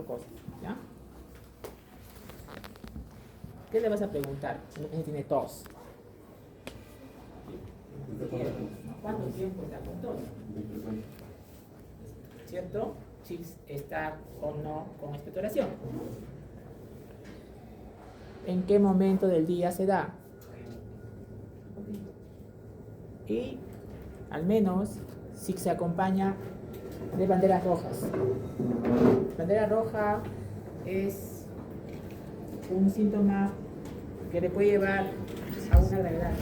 cosas, ¿ya? ¿Qué le vas a preguntar si no tiene tos? ¿Cuánto tiempo está con tos? ¿Cierto? Si está o no con expectoración. ¿En qué momento del día se da? Y al menos si se acompaña de banderas rojas. Bandera roja es un síntoma que le puede llevar a una gravedad.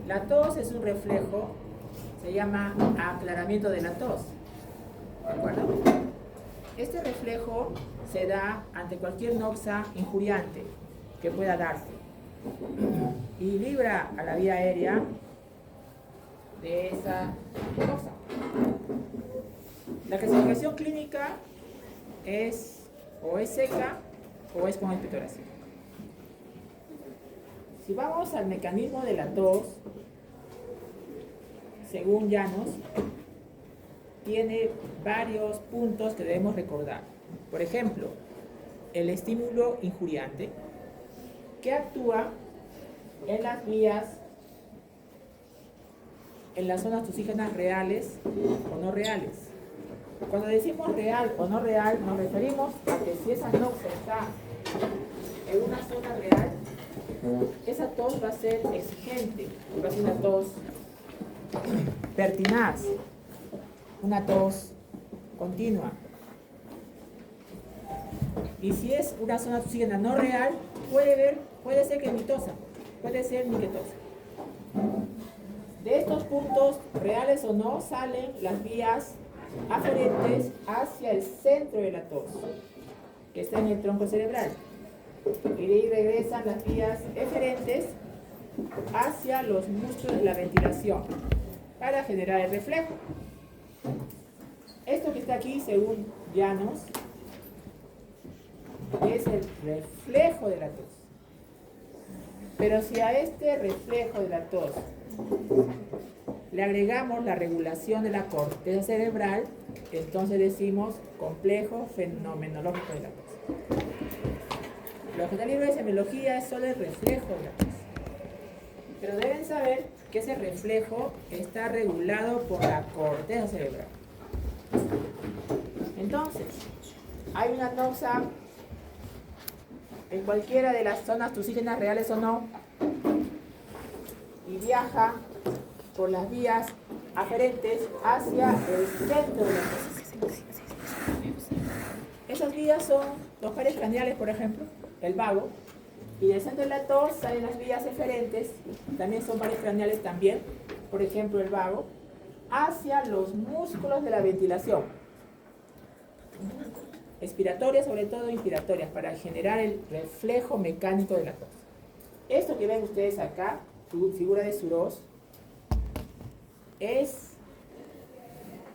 La tos es un reflejo, se llama aclaramiento de la tos. ¿De acuerdo? Este reflejo se da ante cualquier noxa injuriante que pueda darse y libra a la vía aérea de esa noxa. La clasificación clínica es o es seca o es con expectoración. Si vamos al mecanismo de la tos, según Llanos, tiene varios puntos que debemos recordar. Por ejemplo, el estímulo injuriante, que actúa en las vías, en las zonas tosígenas reales o no reales. Cuando decimos real o no real, nos referimos a que si esa noxa está en una zona real, esa tos va a ser exigente, va a ser una tos pertinaz, una tos continua. Y si es una zona tosígena no real, puede ser que ni tosa, puede ser ni que tosa. De estos puntos, reales o no, salen las vías aferentes hacia el centro de la tos, que está en el tronco cerebral. Y de ahí regresan las vías eferentes hacia los músculos de la ventilación para generar el reflejo. Esto que está aquí, según Llanos, es el reflejo de la tos. Pero si a este reflejo de la tos le agregamos la regulación de la corteza cerebral, entonces decimos complejo fenomenológico de la tos. Lo que está libre de semiología es solo el reflejo de la tos. Pero deben saber que ese reflejo está regulado por la corteza cerebral. Entonces, hay una noxa en cualquiera de las zonas tosígenas reales o no, y viaja por las vías aferentes hacia el centro de la tos. Esas vías son los pares craneales, por ejemplo, el vago, y del centro de la tos salen las vías eferentes, también son pares craneales también, por ejemplo el vago, hacia los músculos de la ventilación, expiratorias, sobre todo inspiratorias, para generar el reflejo mecánico de la tos. Esto que ven ustedes acá, su figura de Suros, es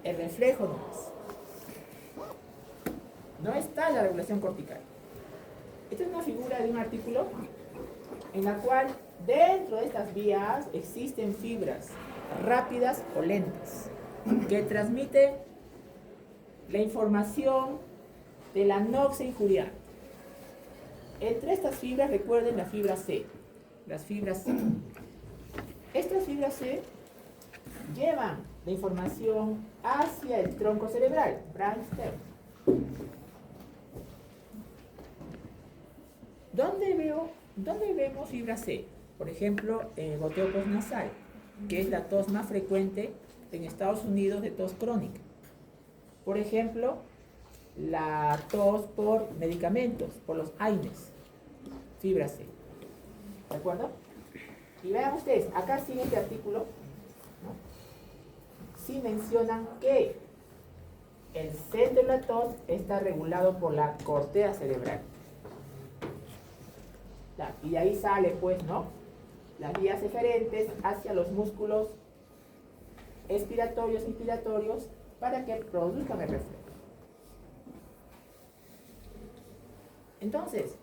el reflejo nomás. No está la regulación cortical. Esta es una figura de un artículo en la cual dentro de estas vías existen fibras rápidas o lentas que transmiten la información de la noxa injuriante. Entre estas fibras, recuerden la fibra C, las fibras C. Estas fibras C llevan la información hacia el tronco cerebral, brainstem. ¿Dónde vemos fibra C? Por ejemplo, el goteo postnasal, que es la tos más frecuente en Estados Unidos de tos crónica. Por ejemplo, la tos por medicamentos, por los AINES, fibra C. ¿De acuerdo? Y vean ustedes, acá sí en este artículo, ¿no?, sí mencionan que el centro de la tos está regulado por la corteza cerebral. Y de ahí sale, pues, ¿no?, las vías eferentes hacia los músculos expiratorios e inspiratorios para que produzcan el reflejo. Entonces,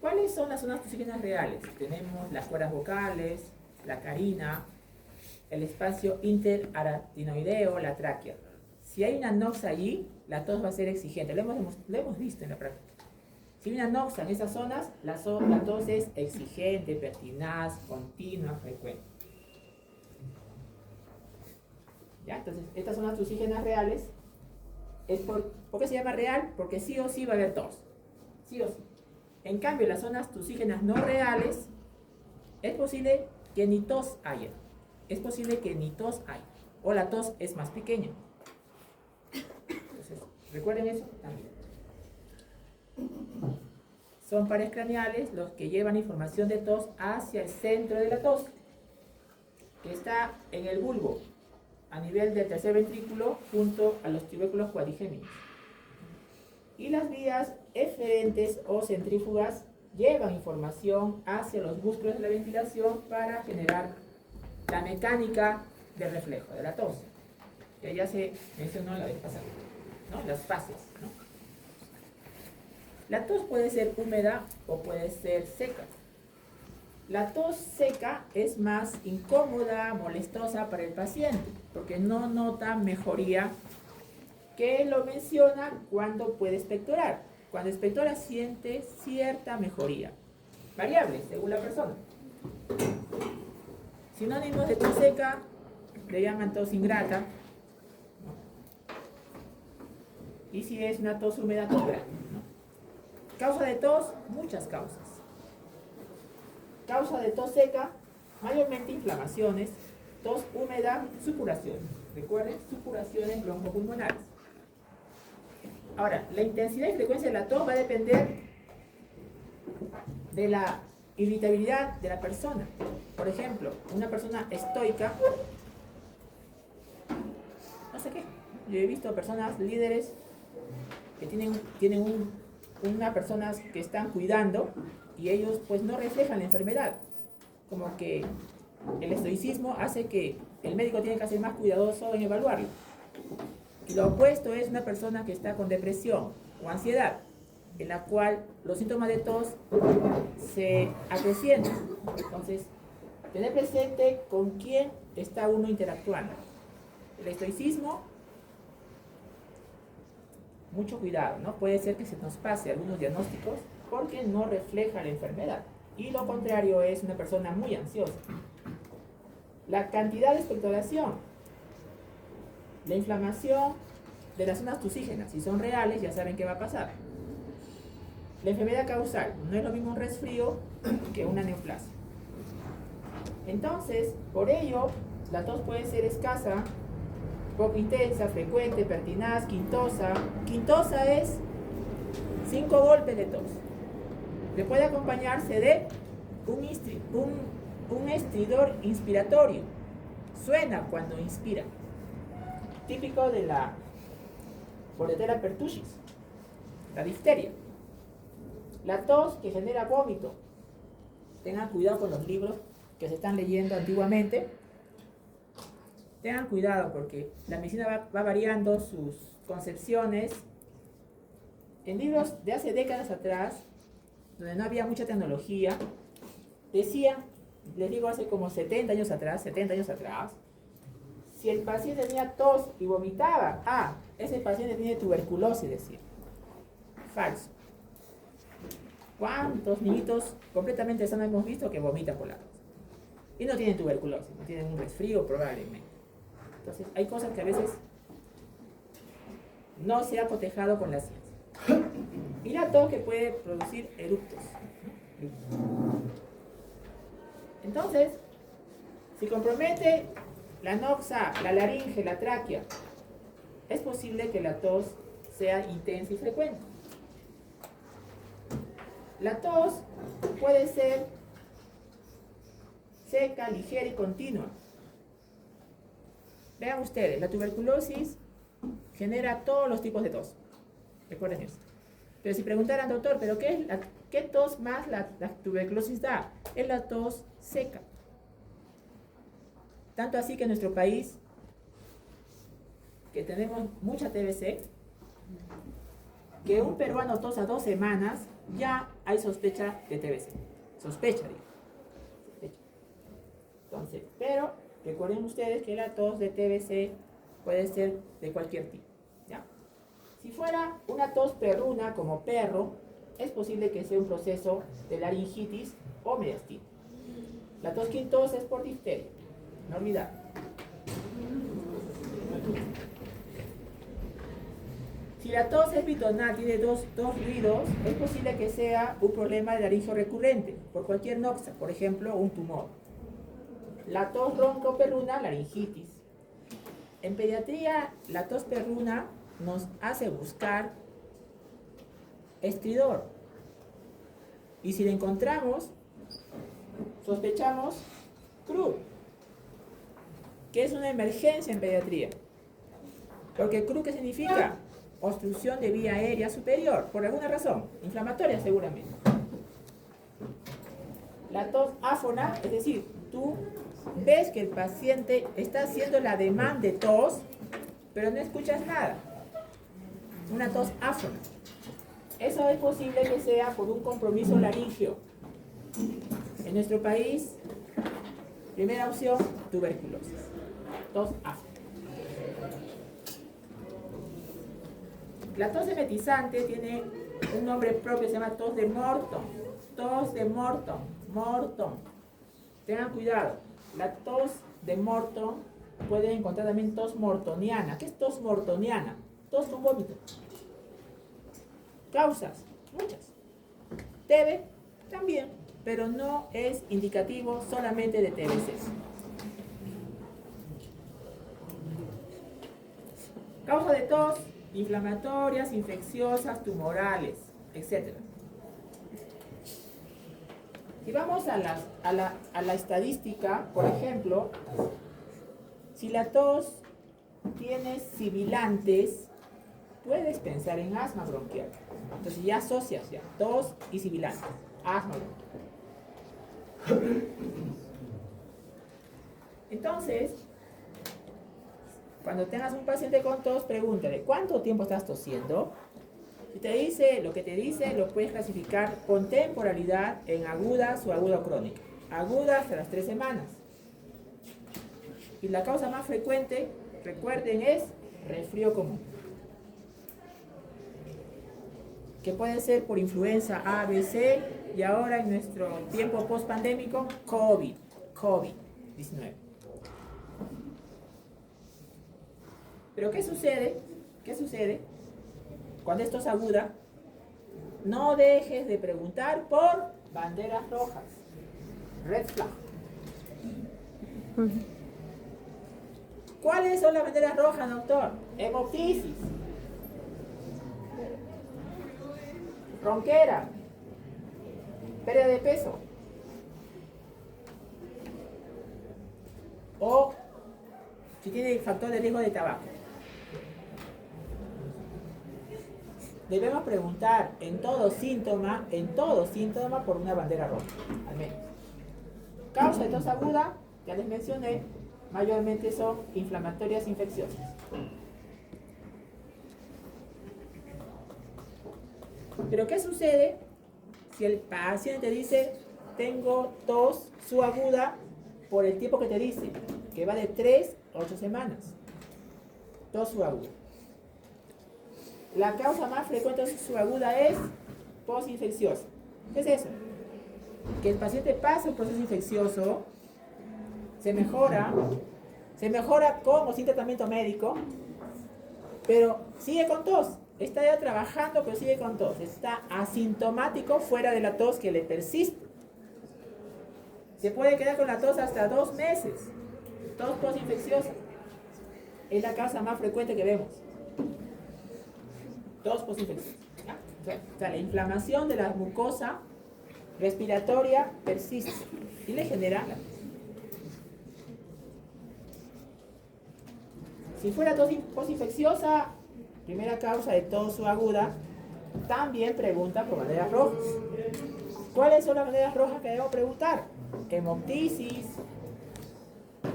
¿cuáles son las zonas tosígenas reales? Tenemos las cuerdas vocales, la carina, el espacio interaratinoideo, la tráquea. Si hay una noxa allí, la tos va a ser exigente. Lo hemos visto en la práctica. Si hay una noxa en esas zonas, la tos es exigente, pertinaz, continua, frecuente. ¿Ya? Entonces, estas son las tusígenas reales. ¿Por qué se llama real? Porque sí o sí va a haber tos. Sí o sí. En cambio, las zonas tusígenas no reales, es posible que ni tos haya. Es posible que ni tos haya. O la tos es más pequeña. Entonces, recuerden eso también. Son pares craneales los que llevan información de tos hacia el centro de la tos, que está en el bulbo, a nivel del tercer ventrículo, junto a los tubérculos cuadrigéminos. Y las vías eferentes o centrífugas llevan información hacia los músculos de la ventilación para generar la mecánica de reflejo de la tos, que ya se mencionó la vez pasada, ¿no? Las fases, ¿no? La tos puede ser húmeda o puede ser seca. La tos seca es más incómoda, molestosa para el paciente, porque no nota mejoría, que lo menciona cuando puede expectorar. Cuando expectora siente cierta mejoría, variable según la persona. Sinónimos de tos seca le llaman tos ingrata, ¿no? Y si es una tos húmeda, tos grata, ¿no? Causa de tos, muchas causas. Causa de tos seca, mayormente inflamaciones. Tos húmeda, supuraciones. Recuerden, supuraciones broncopulmonares. Ahora, la intensidad y frecuencia de la tos va a depender de la irritabilidad de la persona. Por ejemplo, una persona estoica, no sé qué. Yo he visto personas líderes que tienen unas personas que están cuidando y ellos pues no reflejan la enfermedad. Como que el estoicismo hace que el médico tiene que ser más cuidadoso en evaluarlo. Y lo opuesto es una persona que está con depresión o ansiedad, en la cual los síntomas de tos se acrecientan. Entonces, tener presente con quién está uno interactuando. El estoicismo, mucho cuidado, ¿no? Puede ser que se nos pase algunos diagnósticos porque no refleja la enfermedad. Y lo contrario es una persona muy ansiosa. La cantidad de expectoración, la inflamación de las zonas tusígenas, si son reales, ya saben qué va a pasar. La enfermedad causal, no es lo mismo un resfrío que una neoplasia. Entonces, por ello, la tos puede ser escasa, poco intensa, frecuente, pertinaz, quintosa. Quintosa es 5 golpes de tos. Le puede acompañarse de un estridor inspiratorio. Suena cuando inspira. Típico de la Bordetella pertussis, la difteria. La tos que genera vómito. Tengan cuidado con los libros que se están leyendo antiguamente. Tengan cuidado porque la medicina va variando sus concepciones. En libros de hace décadas atrás, donde no había mucha tecnología, decían, les digo hace como 70 años atrás, si el paciente tenía tos y vomitaba, ese paciente tiene tuberculosis, decía. Falso. ¿Cuántos niñitos completamente sanos hemos visto que vomitan por la tos? Y no tienen tuberculosis, no tienen un resfrío probablemente. Entonces, hay cosas que a veces no se ha cotejado con la ciencia. Y la tos que puede producir eructos. Entonces, si compromete la noxa, la laringe, la tráquea, es posible que la tos sea intensa y frecuente. La tos puede ser seca, ligera y continua. Vean ustedes, la tuberculosis genera todos los tipos de tos. Recuerden eso. Pero si preguntaran, doctor, ¿pero qué tos más la tuberculosis da? Es la tos seca. Tanto así que en nuestro país, que tenemos mucha TBC, que un peruano tosa 2 semanas, ya hay sospecha de TBC. Sospecha, digo. Sospecha. Entonces, pero Recuerden ustedes que la tos de TBC puede ser de cualquier tipo, ¿ya? Si fuera una tos perruna como perro, es posible que sea un proceso de laringitis o mediastino. La tos quintosa es por difteria, no olvidar. Si la tos es bitonal, tiene dos ruidos, es posible que sea un problema de laringio recurrente, por cualquier noxa, por ejemplo, un tumor. La tos ronca o perruna, laringitis. En pediatría, la tos perruna nos hace buscar estridor. Y si la encontramos, sospechamos CRU, que es una emergencia en pediatría. Porque CRU, ¿qué significa? Obstrucción de vía aérea superior, por alguna razón, inflamatoria seguramente. La tos áfona, es decir, tú ves que el paciente está haciendo la demanda de tos, pero no escuchas nada. Una tos áfona. Eso es posible que sea por un compromiso laringio. En nuestro país, primera opción, tuberculosis. Tos áfona. La tos emetizante tiene un nombre propio, se llama tos de Morton. Tos de Morton. Morton. Tengan cuidado. La tos de Morton pueden encontrar también tos mortoniana. ¿Qué es tos mortoniana? Tos con vómito. Causas, muchas. TB también, pero no es indicativo solamente de TBC. Causa de tos, inflamatorias, infecciosas, tumorales, etc. Si vamos a la estadística, por ejemplo, si la tos tiene sibilantes, puedes pensar en asma bronquial. Entonces ya asocias ya tos y sibilantes, asma bronquial. Entonces, cuando tengas un paciente con tos, pregúntale, ¿cuánto tiempo estás tosiendo? Si te dice lo que te dice, lo puedes clasificar con temporalidad en agudas o aguda o crónica. Agudas hasta las 3 semanas. Y la causa más frecuente, recuerden, es resfrío común. Que puede ser por influenza A, B, C, y ahora en nuestro tiempo post-pandémico, COVID-19. Pero ¿qué sucede? ¿Qué sucede? Cuando esto es aguda, no dejes de preguntar por banderas rojas. Red flag. ¿Cuáles son las banderas rojas, doctor? Hemoptisis. Ronquera. Pérdida de peso. O si tiene factor de riesgo de tabaco. Debemos preguntar en todo síntoma por una bandera roja, al menos. Causa de tos aguda, ya les mencioné, mayormente son inflamatorias infecciosas. Pero ¿qué sucede si el paciente dice, tengo tos subaguda por el tiempo que te dice, que va de 3 a 8 semanas? Tos subaguda. La causa más frecuente de subaguda es postinfecciosa. ¿Qué es eso? Que el paciente pasa un proceso infeccioso, se mejora con o sin tratamiento médico, pero sigue con tos. Está ya trabajando, pero sigue con tos. Está asintomático fuera de la tos que le persiste. Se puede quedar con la tos hasta 2 meses. Tos postinfecciosa. Es la causa más frecuente que vemos. Tos postinfecciosa. O sea, la inflamación de la mucosa respiratoria persiste y le genera la tos. Si fuera tos postinfecciosa, primera causa de tos subaguda, también pregunta por banderas rojas. ¿Cuáles son las banderas rojas que debo preguntar? Hemoptisis,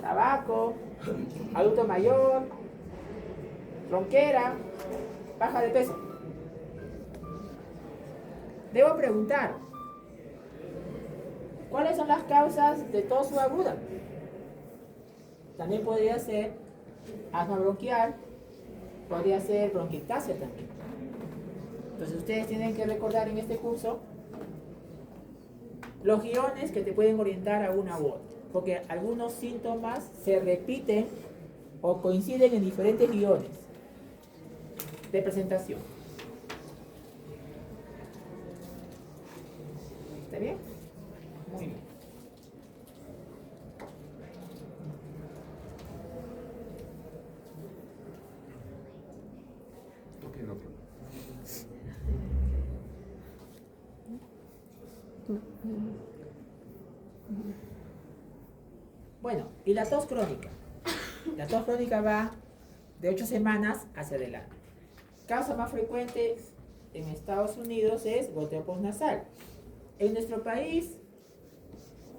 tabaco, adulto mayor, ronquera, baja de peso. Debo preguntar, ¿cuáles son las causas de tos subaguda? También podría ser asma bronquial, podría ser bronquiectasia también. Entonces ustedes tienen que recordar en este curso los guiones que te pueden orientar a una u otra, porque algunos síntomas se repiten o coinciden en diferentes guiones de presentación. ¿Está bien? Muy bien. Bueno, y la tos crónica. La tos crónica va de 8 semanas hacia adelante. Causa más frecuente en Estados Unidos es goteo postnasal. En nuestro país,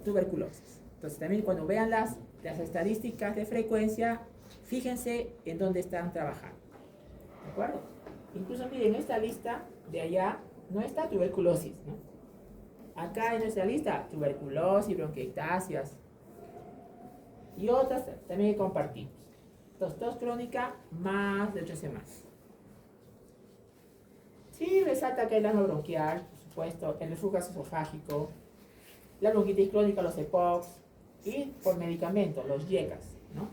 tuberculosis. Entonces también cuando vean las estadísticas de frecuencia, fíjense en dónde están trabajando. ¿De acuerdo? Incluso miren, en esta lista de allá no está tuberculosis, ¿no? Acá en nuestra lista, tuberculosis, bronquiectasias y otras también compartimos. Entonces, tos crónica más de 8 semanas. Sí, resalta que hay la asma bronquial, por supuesto, el reflujo esofágico, la bronquitis crónica, los EPOCs, y por medicamento, los YECAS, ¿no?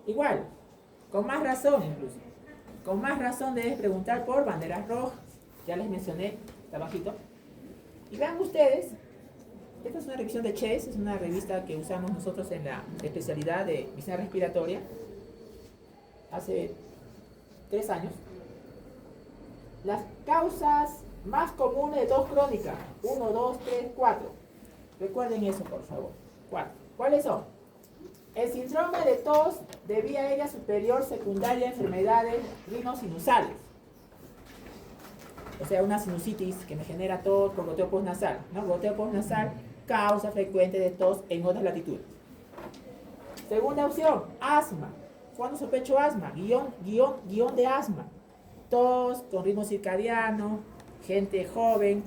Igual, con más razón incluso. Con más razón debes preguntar por banderas rojas. Ya les mencioné, está bajito. Y vean ustedes, esta es una revisión de Chase, es una revista que usamos nosotros en la especialidad de medicina respiratoria hace 3 años. Las causas más comunes de tos crónica, 1, 2, 3, 4. Recuerden eso, por favor. 4. ¿Cuáles son? El síndrome de tos de vía aérea superior secundaria a enfermedades rinosinusales. O sea, una sinusitis que me genera tos por goteo postnasal, ¿no? Goteo postnasal, causa frecuente de tos en otras latitudes. Segunda opción, asma. ¿Cuándo sospecho asma? Guión de asma. Tos con ritmo circadiano, gente joven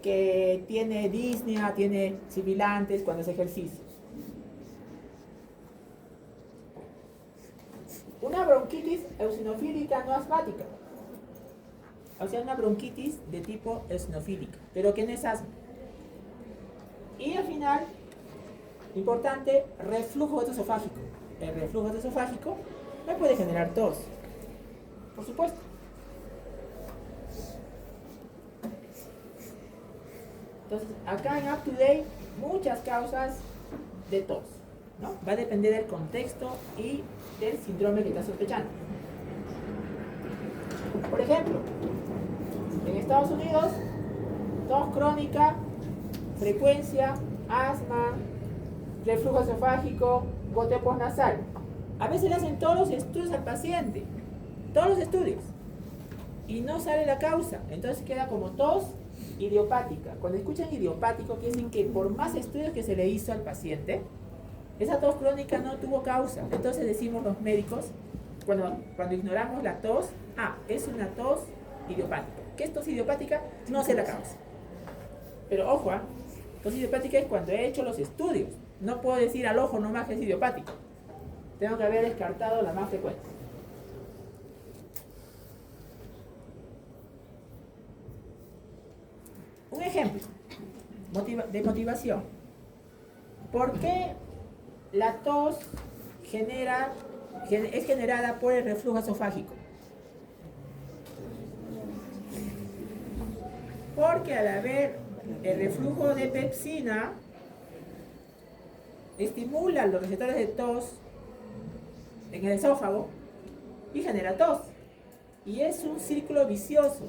que tiene disnea, tiene sibilantes cuando hace ejercicio. Una bronquitis eosinofílica no asmática. O sea, una bronquitis de tipo eosinofílica, pero que no es asma. Y al final, importante, reflujo gastroesofágico. El reflujo gastroesofágico me puede generar tos, por supuesto. Entonces, acá en UpToDate, muchas causas de tos, ¿no? Va a depender del contexto y del síndrome que estás sospechando. Por ejemplo, en Estados Unidos, tos crónica, frecuencia, asma, reflujo esofágico, goteo postnasal. A veces le hacen todos los estudios al paciente, todos los estudios, y no sale la causa. Entonces queda como tos idiopática. Cuando escuchan idiopático, quiere decir que por más estudios que se le hizo al paciente, esa tos crónica no tuvo causa. Entonces decimos los médicos, cuando ignoramos la tos, es una tos idiopática. ¿Qué es tos idiopática? No sé la causa. Pero ojo, tos idiopática es cuando he hecho los estudios. No puedo decir al ojo nomás que es idiopático. Tengo que haber descartado la más frecuente. Un ejemplo de motivación. ¿Por qué la tos es generada por el reflujo esofágico? Porque al haber el reflujo de pepsina, estimula los receptores de tos en el esófago y genera tos. Y es un círculo vicioso.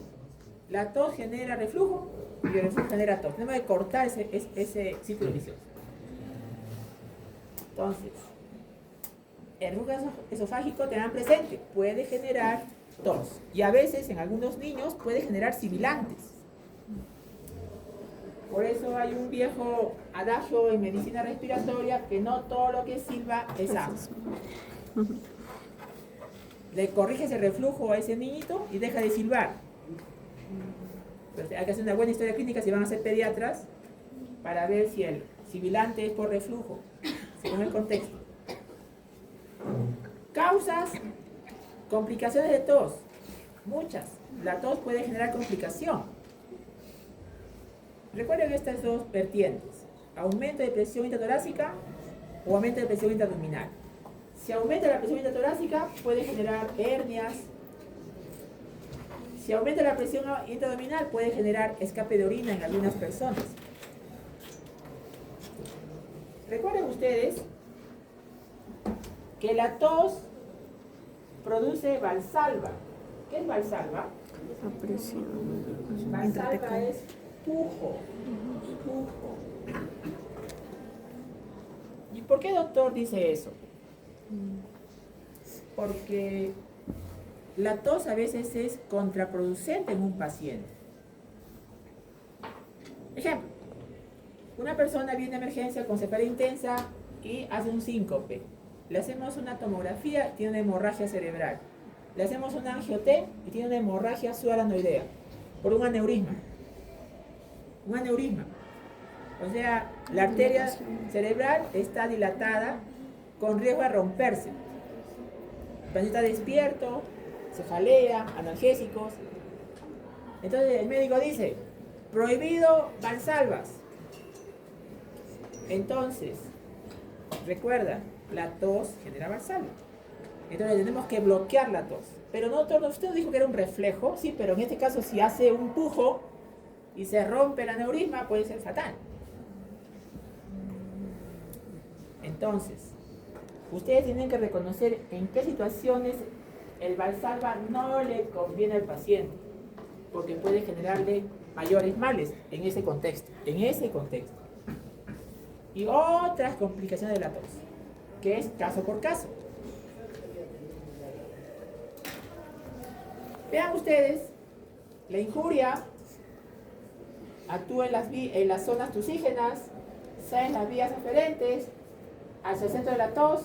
La tos genera reflujo y el reflujo genera tos. Tenemos que cortar ese círculo vicioso. Entonces, el reflujo esofágico, tengan presente, puede generar tos. Y a veces en algunos niños puede generar sibilantes. Por eso hay un viejo adagio en medicina respiratoria que no todo lo que silba es asma. Le corriges el reflujo a ese niñito y deja de silbar. Entonces, hay que hacer una buena historia clínica si van a ser pediatras para ver si el sibilante es por reflujo, según el contexto. Causas, complicaciones de tos, muchas. La tos puede generar complicación. Recuerden estas dos vertientes, aumento de presión intratorácica o aumento de presión intraabdominal. Si aumenta la presión intratorácica puede generar hernias. Si aumenta la presión intraabdominal puede generar escape de orina en algunas personas. Recuerden ustedes que la tos produce valsalva. ¿Qué es valsalva? La presión. Valsalva es pujo. ¿Y por qué doctor dice eso? Porque la tos a veces es contraproducente en un paciente. Ejemplo, una persona viene a emergencia con cefalea intensa y hace un síncope. Le hacemos una tomografía y tiene una hemorragia cerebral. Le hacemos un angio-T y tiene una hemorragia subaranoidea por un aneurisma. Un aneurisma. O sea, la arteria cerebral está dilatada con riesgo de romperse. El paciente está despierto, cefalea, analgésicos. Entonces el médico dice, prohibido valsalvas. Entonces, recuerda, la tos genera valsalva. Entonces tenemos que bloquear la tos. Pero no, usted dijo que era un reflejo, sí, pero en este caso si hace un pujo y se rompe el aneurisma puede ser fatal. Entonces, ustedes tienen que reconocer en qué situaciones el valsalva no le conviene al paciente, porque puede generarle mayores males en ese contexto, Y otras complicaciones de la tos, que es caso por caso. Vean ustedes, la injuria actúa en las zonas tusígenas, sale en las vías aferentes, hacia el centro de la tos.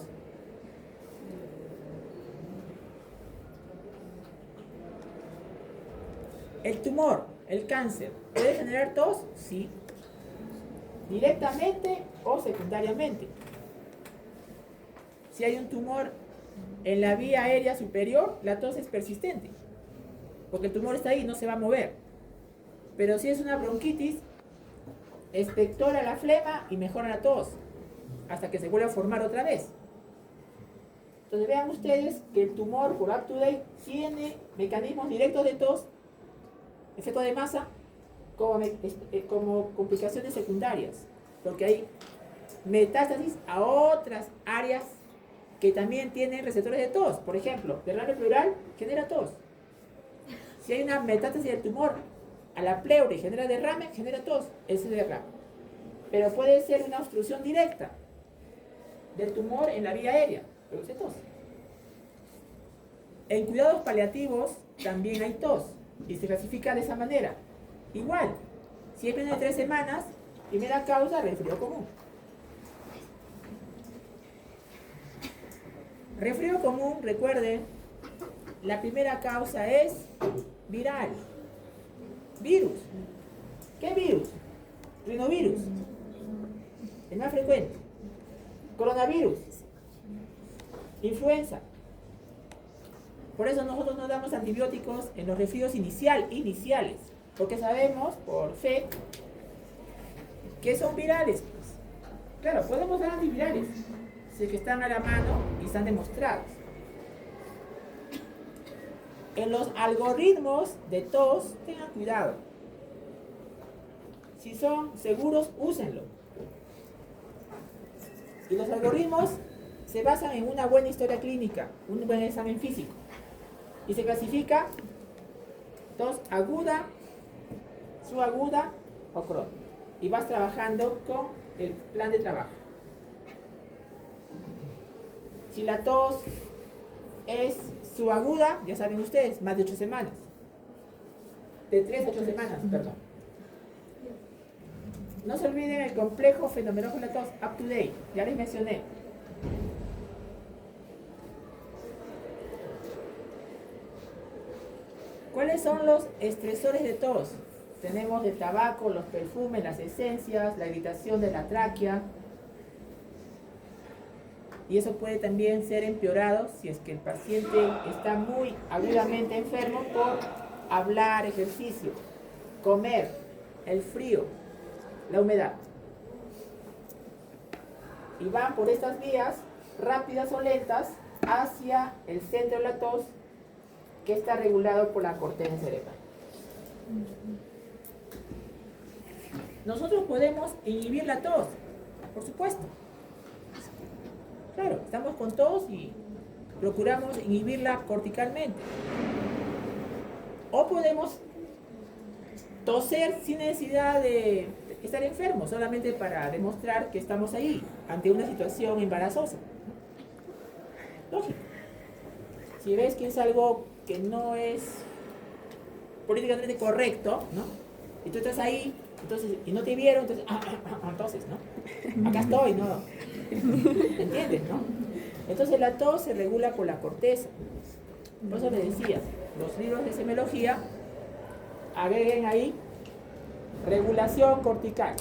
El tumor, el cáncer, ¿puede generar tos? Sí. Directamente o secundariamente. Si hay un tumor en la vía aérea superior, la tos es persistente, porque el tumor está ahí, no se va a mover. Pero si es una bronquitis, expectora la flema y mejora la tos, hasta que se vuelve a formar otra vez. Entonces vean ustedes que el tumor por UpToDate tiene mecanismos directos de tos, efecto de masa, como complicaciones secundarias, porque hay metástasis a otras áreas que también tienen receptores de tos. Por ejemplo, derrame pleural genera tos. Si hay una metástasis del tumor a la pleura y genera derrame, genera tos, ese derrame. Pero puede ser una obstrucción directa del tumor en la vía aérea, produce tos. En cuidados paliativos también hay tos y se clasifica de esa manera. Igual, si hay menos de 3 semanas, primera causa, resfrío común. Resfrío común, recuerden, la primera causa es viral. Virus. ¿Qué virus? Rinovirus. El más frecuente. Coronavirus. Influenza. Por eso nosotros no damos antibióticos en los resfríos iniciales, porque sabemos, por fe, que son virales. Pues. Claro, podemos dar antivirales, si es que están a la mano y están demostrados. En los algoritmos de tos, tengan cuidado. Si son seguros, úsenlo. Y los algoritmos se basan en una buena historia clínica, un buen examen físico. Y se clasifica tos aguda, subaguda o crónica. Y vas trabajando con el plan de trabajo. Si la tos es subaguda, ya saben ustedes, más de 8 semanas. De 3 a 8 semanas, perdón. No se olviden el complejo fenomenológico de la tos, UpToDate, ya les mencioné. ¿Cuáles son los estresores de tos? Tenemos el tabaco, los perfumes, las esencias, la irritación de la tráquea. Y eso puede también ser empeorado si es que el paciente está muy agudamente enfermo por hablar, ejercicio, comer, el frío, la humedad. Y van por estas vías rápidas o lentas hacia el centro de la tos, que está regulado por la corteza cerebral. Nosotros podemos inhibir la tos, por supuesto. Claro, estamos con tos y procuramos inhibirla corticalmente. O podemos toser sin necesidad de estar enfermos, solamente para demostrar que estamos ahí, ante una situación embarazosa. Lógico. Si ves que es algo que no es políticamente correcto, ¿no? Y tú estás ahí, entonces, y no te vieron, entonces, ¿no? Acá estoy, ¿no? ¿Entiendes, no? Entonces la tos se regula por la corteza. Por eso les decía, los libros de semiología agreguen ahí regulación cortical.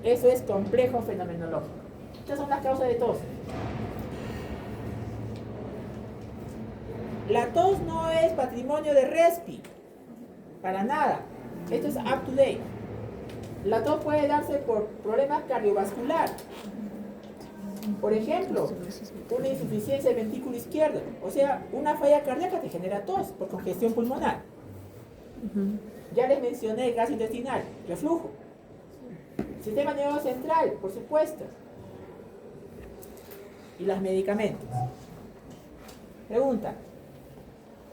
Eso es complejo fenomenológico. Estas son las causas de tos. La tos no es patrimonio de Respi, para nada. Esto es up to date. La tos puede darse por problemas cardiovasculares. Por ejemplo, una insuficiencia del ventrículo izquierdo, o sea, una falla cardíaca te genera tos por congestión pulmonar. Ya les mencioné el gas intestinal, reflujo. Sistema nervioso central, por supuesto. Y los medicamentos. Pregunta,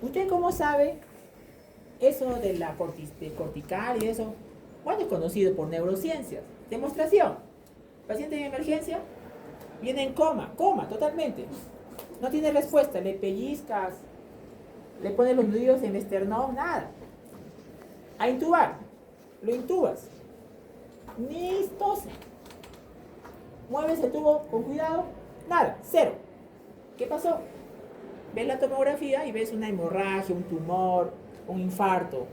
¿usted cómo sabe eso de la cortical y eso? ¿Cuándo es conocido por neurociencias? Demostración. Paciente en emergencia, viene en coma totalmente. No tiene respuesta, le pellizcas, le pones los nudillos en el esternón, nada. A intubar, lo intubas. Ni tose. Mueves el tubo con cuidado, nada, cero. ¿Qué pasó? Ves la tomografía y ves una hemorragia, un tumor, un infarto.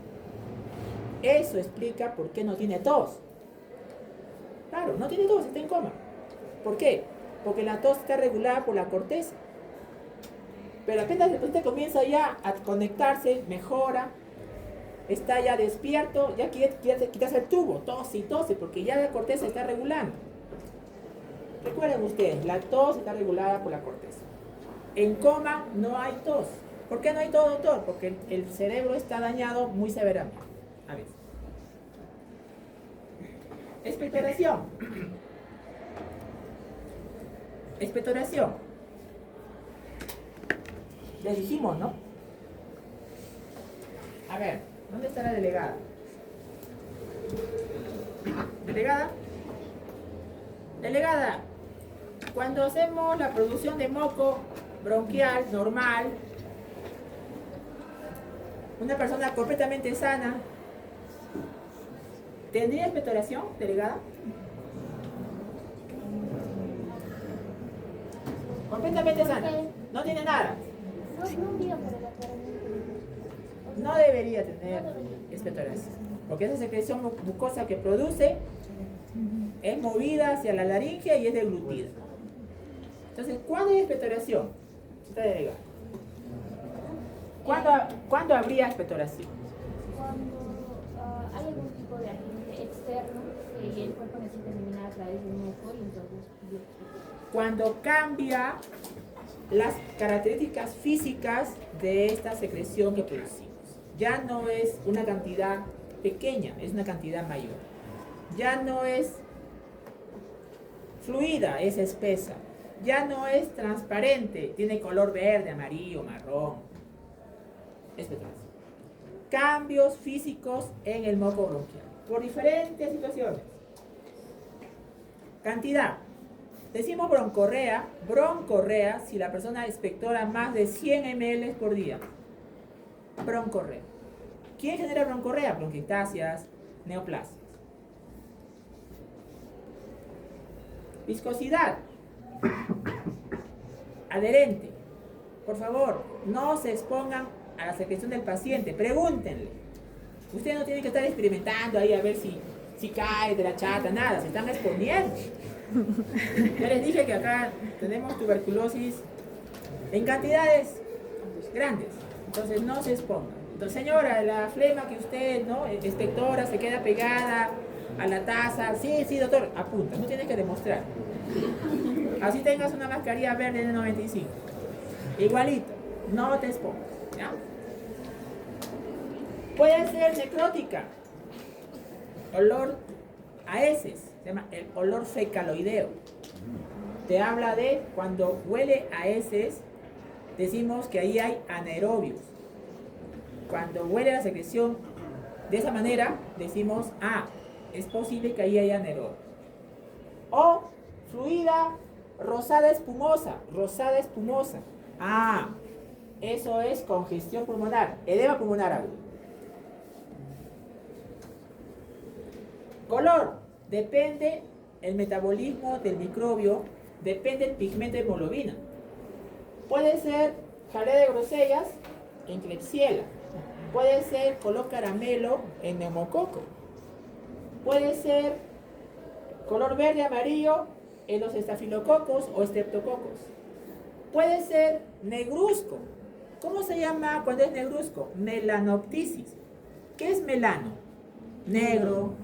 Eso explica por qué no tiene tos. Claro, no tiene tos, está en coma. ¿Por qué? Porque la tos está regulada por la corteza. Pero apenas el paciente comienza ya a conectarse, mejora, está ya despierto, ya quiere quitarse el tubo, tose y tose, porque ya la corteza está regulando. Recuerden ustedes, la tos está regulada por la corteza. En coma no hay tos. ¿Por qué no hay tos, doctor? Porque el cerebro está dañado muy severamente. A ver. Expectoración. Expectoración. Les dijimos, ¿no? A ver, ¿dónde está la delegada? ¿Delegada? Delegada, cuando hacemos la producción de moco bronquial normal, una persona completamente sana, ¿tendría expectoración, delegada? Completamente sana, no tiene nada. No debería tener expectoración, porque esa secreción mucosa que produce es movida hacia la laringe y es deglutida. Entonces, ¿cuándo hay expectoración? ¿Cuándo habría expectoración? Cuando hay algún tipo de agente externo que el cuerpo necesita eliminar a través del moco y entonces... Cuando cambia las características físicas de esta secreción que producimos. Ya no es una cantidad pequeña, es una cantidad mayor. Ya no es fluida, es espesa. Ya no es transparente, tiene color verde, amarillo, marrón. Expectoración. Cambios físicos en el moco bronquial por diferentes situaciones. Cantidad. Decimos broncorrea si la persona expectora más de 100 ml por día. Broncorrea. ¿Quién genera broncorrea? Bronquiectasias, neoplasias. Viscosidad. Adherente. Por favor, no se expongan a la secreción del paciente. Pregúntenle. Ustedes no tienen que estar experimentando ahí a ver si cae de la chata, nada, se están exponiendo. Ya les dije que acá tenemos tuberculosis en cantidades grandes, entonces no se expongan. Entonces, señora, la flema que usted, ¿no? Inspectora, se queda pegada a la taza. Sí, doctor, apunta, no tienes que demostrar. Así tengas una mascarilla verde de 95. Igualito, no te expongas, ¿ya? Puede ser necrótica, olor a heces, se llama el olor fecaloideo. Te habla de cuando huele a heces, decimos que ahí hay anaerobios. Cuando huele la secreción de esa manera, decimos, es posible que ahí haya anaerobios. O fluida, rosada espumosa, eso es congestión pulmonar, edema pulmonar agudo. Color, depende el metabolismo del microbio, depende el pigmento de hemoglobina. Puede ser jalea de grosellas en Klebsiella, puede ser color caramelo en neumococo, puede ser color verde amarillo en los estafilococos o estreptococos, puede ser negruzco. ¿Cómo se llama cuando es negruzco? Melanoptisis. ¿Qué es melano? Negro.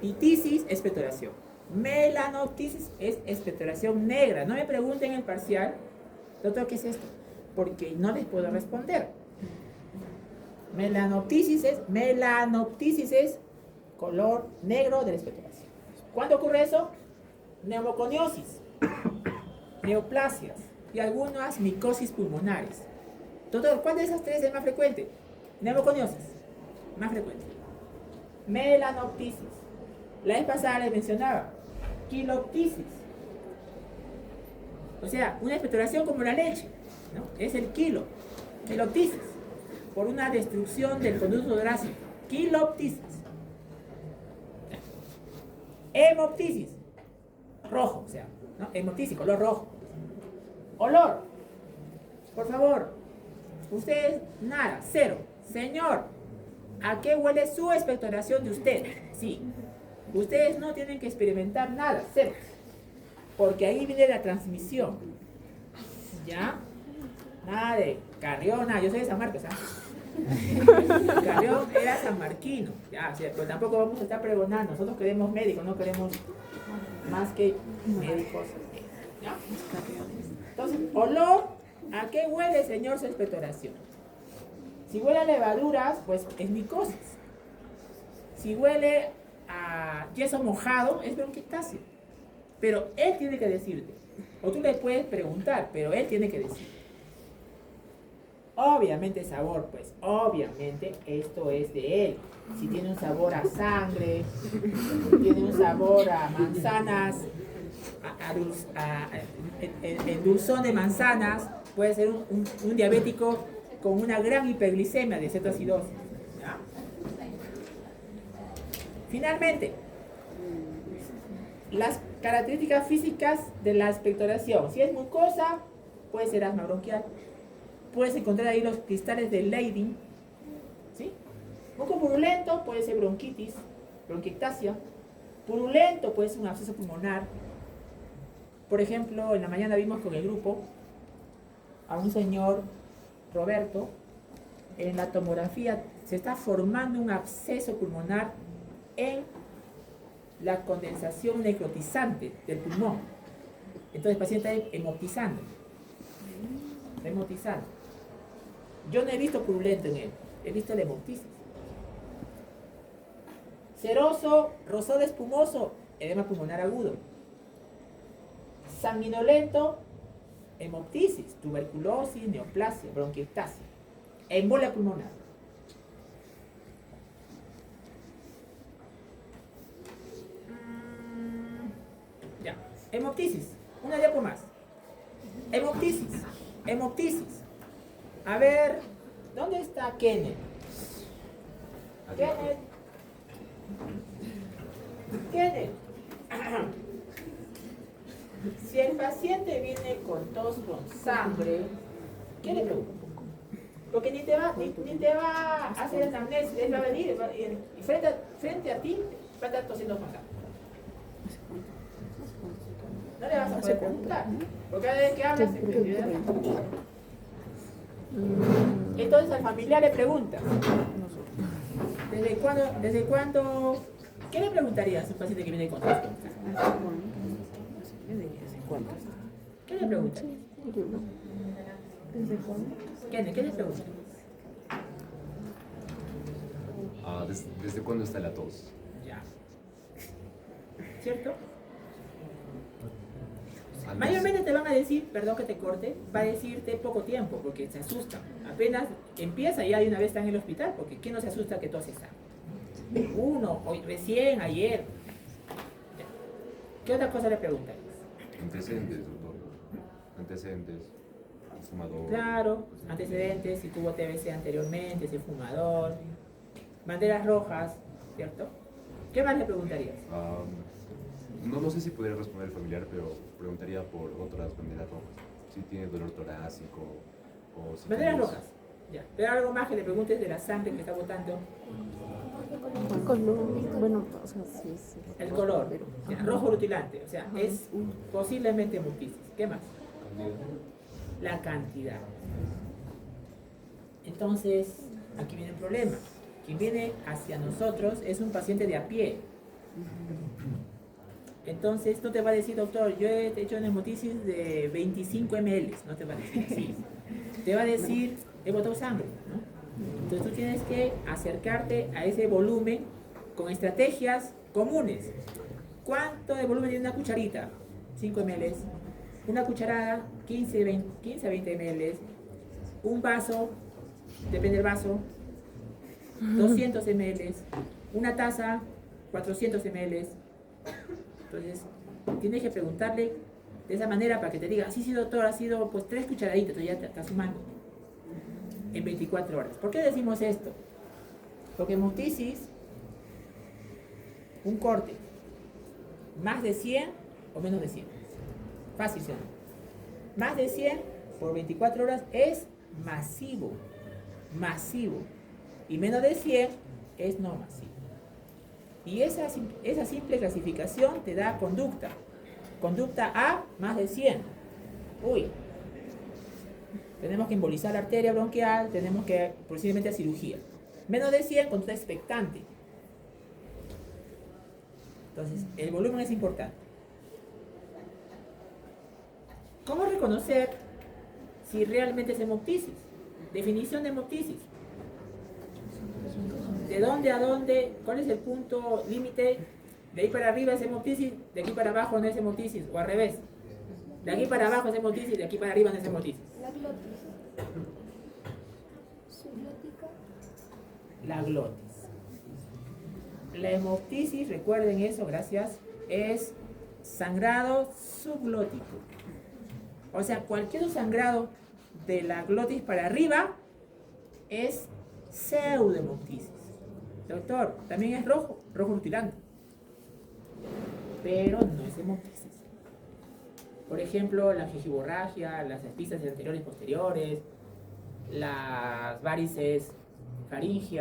Ptisis, expectoración. Melanoptisis es expectoración negra. No me pregunten en el parcial, doctor, ¿qué es esto? Porque no les puedo responder. Melanoptisis es color negro de la expectoración. ¿Cuándo ocurre eso? Neumoconiosis, neoplasias y algunas micosis pulmonares. Doctor, ¿cuál de esas tres es más frecuente? Neumoconiosis, más frecuente. Melanoptisis. La vez pasada les mencionaba, quiloptisis. O sea, una expectoración como la leche, ¿no? Es el quiloptisis, por una destrucción del conducto torácico. Quiloptisis. Hemoptisis, rojo, o sea, ¿no? Hemoptisis, color rojo. Olor, por favor, ustedes nada, cero. Señor, ¿a qué huele su expectoración de usted? Sí. Ustedes no tienen que experimentar nada, cero. Porque ahí viene la transmisión. ¿Ya? Nada de Carriona, yo soy de San Marcos, Carrión era sanmarquino. Ya, pero tampoco vamos a estar pregonando. Nosotros queremos médicos, no queremos más que médicos. ¿Ya? Entonces, olor, ¿a qué huele, señor, su expectoración? Si huele a levaduras, pues es micosis. Si huele a yeso mojado, es bronquiectasia. Pero él tiene que decirte. O tú le puedes preguntar, pero él tiene que decir. Obviamente sabor, pues obviamente esto es de él. Si tiene un sabor a sangre, tiene un sabor a manzanas, el dulzón de manzanas, puede ser un diabético con una gran hiperglicemia de cetoacidosis. ¿Ya? Finalmente, las características físicas de la expectoración. Si es mucosa, puede ser asma bronquial. Puedes encontrar ahí los cristales de Leydig, ¿sí? Mucopurulento puede ser bronquitis, bronquiectasia. Purulento puede ser un absceso pulmonar. Por ejemplo, en la mañana vimos con el grupo a un señor, Roberto, en la tomografía se está formando un absceso pulmonar en la condensación necrotizante del pulmón. Entonces el paciente está hemotizando. Yo no he visto purulento en él, he visto la hemoptisis. Seroso, rosado espumoso, edema pulmonar agudo. Sanguinolento, hemoptisis, tuberculosis, neoplasia, bronquiectasia. Embolia pulmonar. Ya, hemoptisis, una diapo más. Hemoptisis. A ver, ¿dónde está Kenneth? Kenneth. Si el paciente viene con tos con sangre, ¿qué le preocupa? Porque ni te va a hacer anamnesis, él va a venir y frente a ti va a estar tosiendo fatal. No le vas a poder preguntar, porque cada vez que hablas se pierde. Entonces al familiar le pregunta, ¿desde cuándo? ¿Qué le preguntarías a un paciente que viene con esto? ¿Qué le preguntarías? ¿Desde cuándo? ¿Qué le preguntas? ¿Desde cuándo está la tos? Ya. ¿Cierto? Antes. Mayormente te van a decir, perdón que te corte, va a decirte poco tiempo, porque se asustan. Apenas empieza y ya de una vez están en el hospital, porque ¿quién no se asusta que tos está? Uno, hoy, recién, ayer. Ya. ¿Qué otra cosa le preguntarías? Antecedentes, doctor. Antecedentes. Fumador. Claro, antecedentes, si tuvo TBC anteriormente, si es fumador, banderas rojas, ¿cierto? ¿Qué más le preguntarías? No sé si podría responder el familiar, pero preguntaría por otras banderas rojas. Si tiene dolor torácico o si Banderas tiene- rojas, ya. Pero algo más que le preguntes de la sangre que está botando, El color, bueno, o sea, sí, sí. el color, Pero, ya, rojo rutilante, o sea, es posiblemente hemoptisis. ¿Qué más? La cantidad. Entonces, aquí viene el problema. Quien viene hacia nosotros es un paciente de a pie. Entonces, no te va a decir, doctor, yo he hecho una hemoptisis de 25 ml. No te va a decir así. Te va a decir, he botado sangre, ¿no? Entonces, tú tienes que acercarte a ese volumen con estrategias comunes. ¿Cuánto de volumen tiene una cucharita? 5 ml. Una cucharada, 15 a 20 ml. Un vaso, depende del vaso, 200 ml. Una taza, 400 ml. Entonces, tienes que preguntarle de esa manera para que te diga, sí, doctor, ha sido pues 3 cucharaditas, entonces ya te estás sumando en 24 horas. ¿Por qué decimos esto? Porque hemoptisis, un corte, más de 100 o menos de 100. Fácil, ¿sí? Más de 100 por 24 horas es masivo. Masivo. Y menos de 100 es no masivo. Y esa simple clasificación te da conducta. Conducta A, más de 100. Uy. Tenemos que embolizar la arteria bronquial, tenemos que posiblemente a cirugía. Menos de 100, conducta expectante. Entonces, el volumen es importante. ¿Cómo reconocer si realmente es hemoptisis? Definición de hemoptisis. ¿De dónde a dónde? ¿Cuál es el punto límite? De ahí para arriba es hemoptisis, de aquí para abajo no es hemoptisis, o al revés. De aquí para abajo es hemoptisis, de aquí para arriba no es hemoptisis. La glotis. Subglótica. La glotis. La hemoptisis, recuerden eso, gracias, es sangrado subglótico. O sea, cualquier sangrado de la glotis para arriba es pseudohemoptisis. Doctor, también es rojo rutilante, pero no es hemoptisis. Por ejemplo, la gingivorragia, las epistas anteriores y posteriores, las varices faringias.